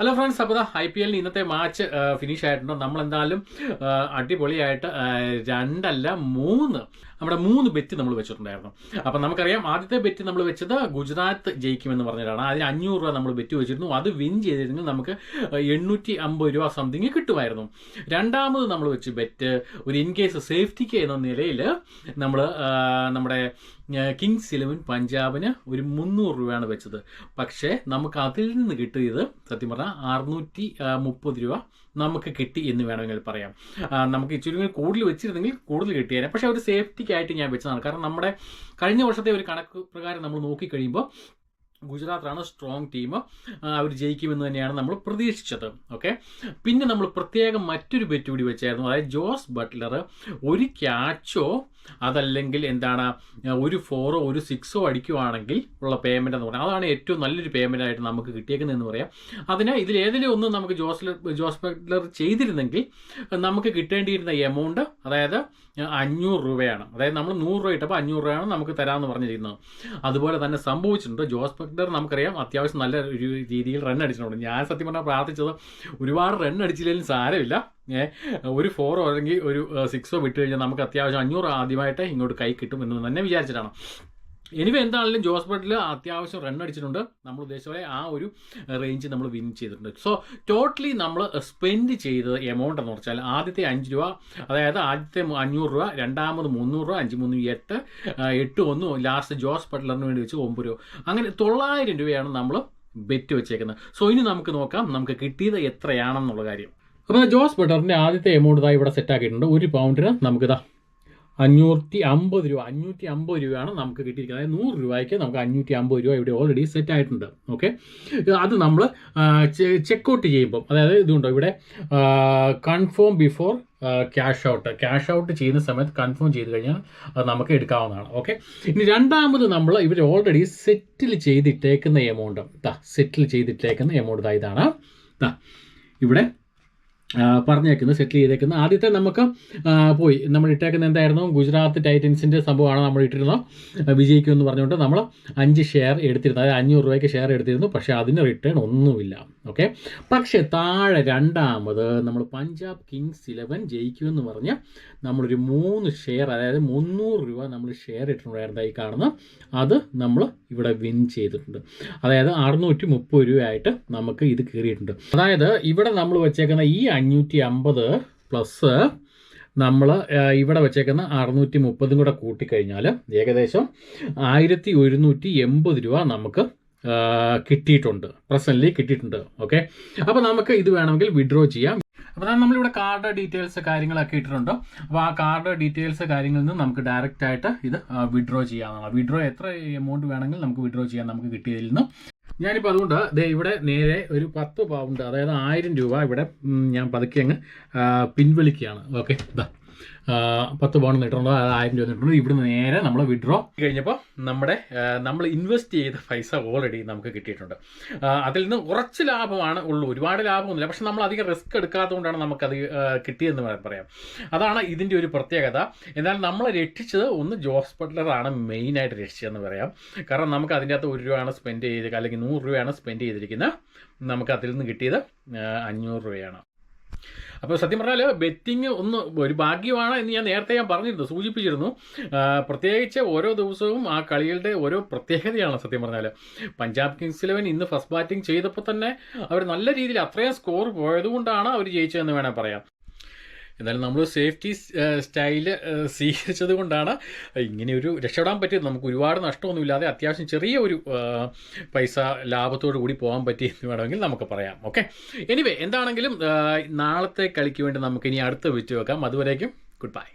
Hello friends, അപ്പോൾ IPL ഇന്നത്തെ match finish ആയിട്ടുണ്ട്. നമ്മളെന്തായാലും അടിപൊളിയായിട്ട് 2 അല്ല 3 നമ്മുടെ 3 ബെറ്റ് നമ്മൾ വെച്ചിട്ടുണ്ടായിരുന്നു. അപ്പം നമുക്കറിയാം, ആദ്യത്തെ ബെറ്റ് നമ്മൾ വെച്ചത് ഗുജറാത്ത് ജയിക്കുമെന്ന് പറഞ്ഞിട്ടാണ്. അതിന് 500 രൂപ നമ്മൾ ബെറ്റ് വെച്ചിരുന്നു. അത് വിൻ ചെയ്തിരുന്നെങ്കിൽ നമുക്ക് 850 രൂപ സംതിങ് കിട്ടുമായിരുന്നു. രണ്ടാമത് നമ്മൾ വെച്ച് ബെറ്റ് ഒരു ഇൻ കേസ് സേഫ്റ്റിക്ക് എന്ന നിലയിൽ നമ്മൾ നമ്മുടെ കിങ്സ് 11 പഞ്ചാബിന് ഒരു 300 രൂപയാണ് വെച്ചത്. പക്ഷേ നമുക്ക് അതിൽ നിന്ന് കിട്ടിയത് സത്യം പറഞ്ഞാൽ 630 രൂപ നമുക്ക് കിട്ടി എന്ന് വേണമെങ്കിൽ പറയാം. നമുക്ക് ഇച്ചിരി കൂടുതൽ വെച്ചിരുന്നെങ്കിൽ കൂടുതൽ കിട്ടിയേനെ. പക്ഷേ ഒരു സേഫ്റ്റിക്കായിട്ട് ഞാൻ വെച്ചതാണ്. കാരണം നമ്മുടെ കഴിഞ്ഞ വർഷത്തെ ഒരു കണക്ക് പ്രകാരം നമ്മൾ നോക്കിക്കഴിയുമ്പോൾ ഗുജറാത്താണ് സ്ട്രോങ് ടീം, അവർ ജയിക്കുമെന്ന് തന്നെയാണ് നമ്മൾ പ്രതീക്ഷിച്ചത്. ഓക്കെ, പിന്നെ നമ്മൾ പ്രത്യേകം മറ്റൊരു ബെറ്റ് കൂടി വെച്ചായിരുന്നു. അതായത് ജോസ് ബട്ട്ലർ ഒരു ക്യാച്ചോ അതല്ലെങ്കിൽ എന്താണ് ഒരു 4ഓ ഒരു 6ഓ അടിക്കുവാണെങ്കിൽ ഉള്ള പേയ്മെൻ്റ് എന്ന് പറയാം. അതാണ് ഏറ്റവും നല്ലൊരു പേയ്മെൻ്റ് ആയിട്ട് നമുക്ക് കിട്ടിയേക്കുന്നതെന്ന് പറയാം. അതിന് ഇതിലേതെങ്കിലും ഒന്ന് നമുക്ക് ജോസ് ബട്ട്ലർ ചെയ്തിരുന്നെങ്കിൽ നമുക്ക് കിട്ടേണ്ടിയിരുന്ന എമൗണ്ട് അതായത് 500 രൂപയാണ്. അതായത് നമ്മൾ 100 രൂപ ഇട്ടപ്പോൾ 500 രൂപയാണ് നമുക്ക് തരാമെന്ന് പറഞ്ഞിരിക്കുന്നത്. അതുപോലെ തന്നെ സംഭവിച്ചിട്ടുണ്ട്. ജോസ് ബട്ട്ലർ നമുക്കറിയാം അത്യാവശ്യം നല്ല ഒരു രീതിയിൽ റൺ അടിച്ചിട്ടുണ്ട്. ഞാൻ സത്യം പറഞ്ഞാൽ പ്രാർത്ഥിച്ചത് ഒരുപാട് റൺ അടിച്ചില്ലെങ്കിലും സാരമില്ല, ഒരു 4ഓ അല്ലെങ്കിൽ ഒരു 6ഓ വിട്ട് കഴിഞ്ഞാൽ നമുക്ക് അത്യാവശ്യം 500 ആദ്യമായിട്ട് ഇങ്ങോട്ട് കൈ കിട്ടും എന്ന് തന്നെ വിചാരിച്ചിട്ടാണ്. എനിവേ എന്താണെങ്കിലും ജോസ് ബട്ട്ലർ അത്യാവശ്യം റൺ അടിച്ചിട്ടുണ്ട്. നമ്മൾ ഉദ്ദേശിച്ച പോലെ ആ ഒരു റേഞ്ച് നമ്മൾ വിൻ ചെയ്തിട്ടുണ്ട്. സോ ടോട്ടലി നമ്മൾ സ്പെൻഡ് ചെയ്തത് എമൗണ്ട് എന്ന് വെച്ചാൽ ആദ്യത്തെ 5 രൂപ, അതായത് ആദ്യത്തെ 500 രൂപ, രണ്ടാമത് 300 രൂപ, 5 3 8, 8 1, ലാസ്റ്റ് ജോസ് ബട്ട്ലറിന് വേണ്ടി വെച്ച് 9 രൂപ, അങ്ങനെ 900 രൂപയാണ് നമ്മൾ ബെറ്റ് വെച്ചേക്കുന്നത്. സോ ഇനി നമുക്ക് നോക്കാം നമുക്ക് കിട്ടിയത് എത്രയാണെന്നുള്ള കാര്യം. അപ്പോൾ ജോസ് ബട്ട്ലറിൻ്റെ ആദ്യത്തെ എമൗണ്ട് ഇവിടെ സെറ്റാക്കിയിട്ടുണ്ട്. ഒരു പൗണ്ടിന് നമുക്കിതാ 550 രൂപ, 550 രൂപയാണ് നമുക്ക് കിട്ടിയിരിക്കുന്നത്. അതായത് 100 രൂപയ്ക്ക് നമുക്ക് 550 രൂപ ഇവിടെ ഓൾറെഡി സെറ്റ് ആയിട്ടുണ്ട്. ഓക്കെ, അത് നമ്മൾ ചെക്കൗട്ട് ചെയ്യുമ്പം, അതായത് ഇതുണ്ടോ ഇവിടെ കൺഫേം ബിഫോർ ക്യാഷ് ഔട്ട് ചെയ്യുന്ന സമയത്ത് കൺഫേം ചെയ്ത് കഴിഞ്ഞാൽ അത് നമുക്ക് എടുക്കാവുന്നതാണ്. ഓക്കെ, ഇനി രണ്ടാമത് നമ്മൾ ഇവർ ഓൾറെഡി സെറ്റിൽ ചെയ്തിട്ടേക്കുന്ന എമൗണ്ട് ഇതാണ് ഇവിടെ പറഞ്ഞേക്കുന്നത്, സെറ്റിൽ ചെയ്തേക്കുന്നത്. ആദ്യത്തെ നമുക്ക് പോയി നമ്മൾ ഇട്ടേക്കുന്നത് എന്തായിരുന്നു, ഗുജറാത്ത് ടൈറ്റൻസിൻ്റെ സംഭവമാണ് നമ്മൾ ഇട്ടിരുന്നത്. വിജയിക്കുമെന്ന് പറഞ്ഞുകൊണ്ട് നമ്മൾ 5 ഷെയർ എടുത്തിരുന്നു, അതായത് 500 രൂപയ്ക്ക് ഷെയർ എടുത്തിരുന്നു. പക്ഷേ അതിന് റിട്ടേൺ ഒന്നുമില്ല. ഓക്കെ, പക്ഷേ താഴെ രണ്ടാമത് നമ്മൾ പഞ്ചാബ് കിങ്സ് 11 ജയിക്കുമെന്ന് പറഞ്ഞ് നമ്മളൊരു 3 ഷെയർ, അതായത് 300 രൂപ നമ്മൾ ഷെയർ ഇട്ടിട്ടുണ്ടായിരുന്നു. ഈ കാണുന്ന അത് നമ്മൾ ഇവിടെ വിൻ ചെയ്തിട്ടുണ്ട്. അതായത് 630 രൂപയായിട്ട് നമുക്ക് ഇത് കയറിയിട്ടുണ്ട്. അതായത് ഇവിടെ നമ്മൾ വെച്ചേക്കുന്ന ഈ 550 പ്ലസ് നമ്മൾ ഇവിടെ വെച്ചേക്കുന്ന 630 കൂടെ കൂട്ടിക്കഴിഞ്ഞാൽ ഏകദേശം 1180 രൂപ നമുക്ക് കിട്ടിയിട്ടുണ്ട്, പ്രസൻ്റ്ലി കിട്ടിയിട്ടുണ്ട്. ഓക്കെ, അപ്പോൾ നമുക്ക് ഇത് വേണമെങ്കിൽ വിഡ്രോ ചെയ്യാം. അപ്പോൾ നമ്മളിവിടെ കാർഡ് ഡീറ്റെയിൽസ് കാര്യങ്ങളൊക്കെ ഇട്ടിട്ടുണ്ട്. അപ്പോൾ ആ കാർഡ് ഡീറ്റെയിൽസ് കാര്യങ്ങളിൽ നിന്ന് നമുക്ക് ഡയറക്റ്റ് ആയിട്ട് ഇത് വിഡ്രോ ചെയ്യാവുന്നതാണ്. വിഡ്രോ എത്ര എമൗണ്ട് വേണമെങ്കിൽ നമുക്ക് വിഡ്രോ ചെയ്യാൻ നമുക്ക് കിട്ടിയതിൽ നിന്ന്. ഞാനിപ്പോൾ അതുകൊണ്ട് ഇവിടെ നേരെ ഒരു 10 പൗണ്ട്, അതായത് 1000 രൂപ ഇവിടെ ഞാൻ പതുക്കെ അങ്ങ് പിൻവലിക്കുകയാണ്. ഓക്കെ, 10 പൗണ്ട് ഇട്ടിട്ടുണ്ട്, അതായത് 1000 രൂപ ഇട്ടിട്ടുണ്ട്. ഇവിടെ നേരെ നമ്മൾ വിഡ്രോ കഴിഞ്ഞപ്പോൾ നമ്മൾ ഇൻവെസ്റ്റ് ചെയ്ത പൈസ ഓൾറെഡി നമുക്ക് കിട്ടിയിട്ടുണ്ട്. അതിൽ നിന്ന് കുറച്ച് ലാഭമാണ് ഉള്ളൂ, ഒരുപാട് ലാഭമൊന്നുമില്ല. പക്ഷെ നമ്മൾ അധികം റിസ്ക് എടുക്കാത്തതുകൊണ്ടാണ് നമുക്കത് കിട്ടിയതെന്ന് പറയാം. അതാണ് ഇതിൻ്റെ ഒരു പ്രത്യേകത. എന്നാൽ നമ്മളെ രക്ഷിച്ചത് ഒന്ന് ജോസ് ബട്ട്ലറാണ് മെയിനായിട്ട് രക്ഷിച്ചതെന്ന് പറയാം. കാരണം നമുക്ക് അതിൻ്റെ അകത്ത് 1 രൂപയാണ് സ്പെൻഡ് ചെയ്ത്, അല്ലെങ്കിൽ 100 രൂപയാണ് സ്പെൻഡ് ചെയ്തിരിക്കുന്നത്. നമുക്ക് അതിൽ നിന്ന് കിട്ടിയത് 500 രൂപയാണ്. അപ്പോൾ സത്യം പറഞ്ഞാൽ ബെറ്റിംഗ് ഒരു ഭാഗ്യമാണ് എന്ന് ഞാൻ പറഞ്ഞിരുന്നു, സൂചിപ്പിച്ചിരുന്നു. പ്രത്യേകിച്ച് ഓരോ ദിവസവും ആ കളികളുടെ ഓരോ പ്രത്യേകതയാണ്. സത്യം പറഞ്ഞാൽ പഞ്ചാബ് കിങ്സ് 11 ഇന്ന് ഫസ്റ്റ് ബാറ്റിംഗ് ചെയ്തപ്പോൾ തന്നെ അവർ നല്ല രീതിയിൽ അത്രയും സ്കോർ പോയതുകൊണ്ടാണ് അവർ ജയിച്ചതെന്ന് വേണമെങ്കിൽ പറയാം. എന്നാലും നമ്മൾ സേഫ്റ്റി സ്റ്റൈല് സ്വീകരിച്ചത് കൊണ്ടാണ് ഇങ്ങനെ ഒരു രക്ഷപ്പെടാൻ പറ്റിയത്. നമുക്ക് ഒരുപാട് നഷ്ടമൊന്നുമില്ലാതെ അത്യാവശ്യം ചെറിയ ഒരു പൈസ ലാഭത്തോടു കൂടി പോകാൻ പറ്റിയെന്ന് വേണമെങ്കിൽ നമുക്ക് പറയാം. ഓക്കെ, എനിവേ എന്താണെങ്കിലും നാളത്തെ കളിക്ക് വേണ്ടി നമുക്ക് ഇനി അടുത്ത വെച്ച് വെക്കാം. അതുവരേക്കും ഗുഡ് ബൈ.